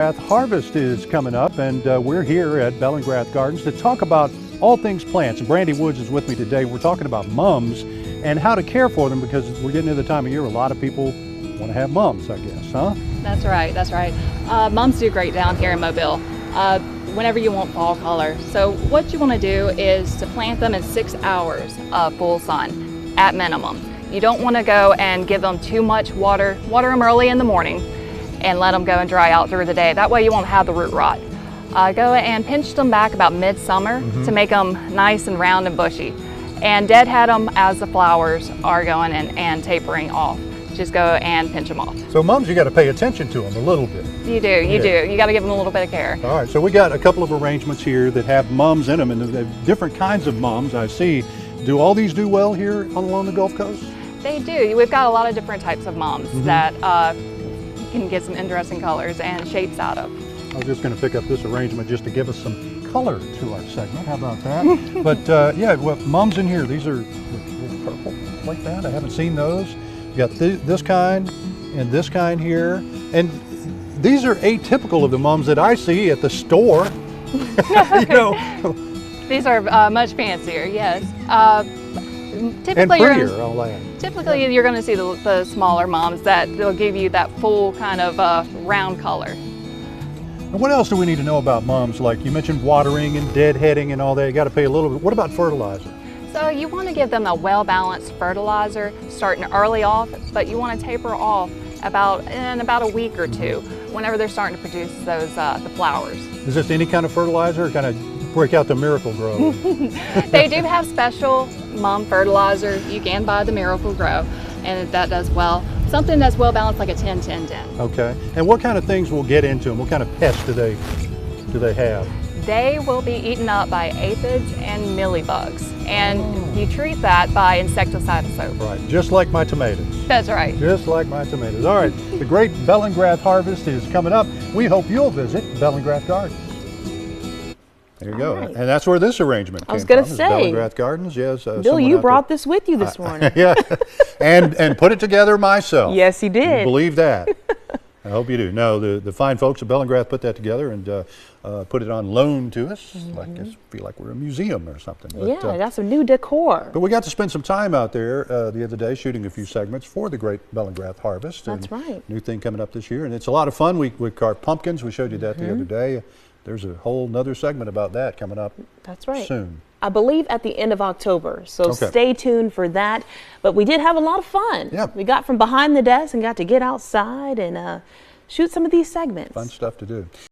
Harvest is coming up, and we're here at Bellingrath Gardens to talk about all things plants. And Brandy Woods is with me today. We're talking about mums and how to care for them, because we're getting to the time of year a lot of people want to have mums, I guess, huh? That's right, that's right. Mums do great down here in Mobile whenever you want fall color. So what you want to do is to plant them in 6 hours of full sun at minimum. You don't want to go and give them too much water. Water them early in the morning and let them go and dry out through the day. That way you won't have the root rot. Go and pinch them back about midsummer to make them nice and round and bushy. And deadhead them as the flowers are going and tapering off. Just go and pinch them off. So mums, you got to pay attention to them a little bit. You do, you do. You got to give them a little bit of care. All right, so we got a couple of arrangements here that have mums in them, and they're different kinds of mums I see. Do all these do well here along the Gulf Coast? They do. We've got a lot of different types of mums that can get some interesting colors and shapes out of. I was just going to pick up this arrangement just to give us some color to our segment. How about that? But yeah, well, mums in here, these are purple like that. I haven't seen those. You got this kind and this kind here. And these are atypical of the mums that I see at the store. You know. These are much fancier, yes. Typically, and prettier, I'll add. Typically, you're going to see the smaller mums that they'll give you that full kind of round color. And what else do we need to know about mums? Like you mentioned watering and deadheading and all that. You got to pay a little bit. What about fertilizer? So you want to give them a well-balanced fertilizer starting early off, but you want to taper off in about a week or two whenever they're starting to produce those the flowers. Is this any kind of fertilizer, or kind of break out the Miracle Grow? They do have special mum fertilizer. You can buy the Miracle Grow, and that does well. Something that's well balanced, like a 10-10-10. Okay. And what kind of things will get into them? What kind of pests do they have? They will be eaten up by aphids and mealybugs, and you treat that by insecticide soap. Right, just like my tomatoes. That's right. Just like my tomatoes. All right, the great Bellingrath Harvest is coming up. We hope you'll visit Bellingrath Gardens. There you go. Right. And that's where this arrangement came I was going to from, say. Bellingrath Gardens, yes. Bill, you brought this with you this morning. Yeah, and put it together myself. Yes, he did. Believe that. I hope you do. No, the fine folks at Bellingrath put that together and put it on loan to us. Like I feel like we're a museum or something. But, yeah, got some new decor. But we got to spend some time out there the other day shooting a few segments for the great Bellingrath Harvest. That's right. New thing coming up this year, and it's a lot of fun. We carved pumpkins. We showed you that the other day. There's a whole nother segment about that coming up. That's right. Soon. I believe at the end of October, so Okay. stay tuned for that. But we did have a lot of fun. Yeah. We got from behind the desk and got to get outside and shoot some of these segments. Fun stuff to do.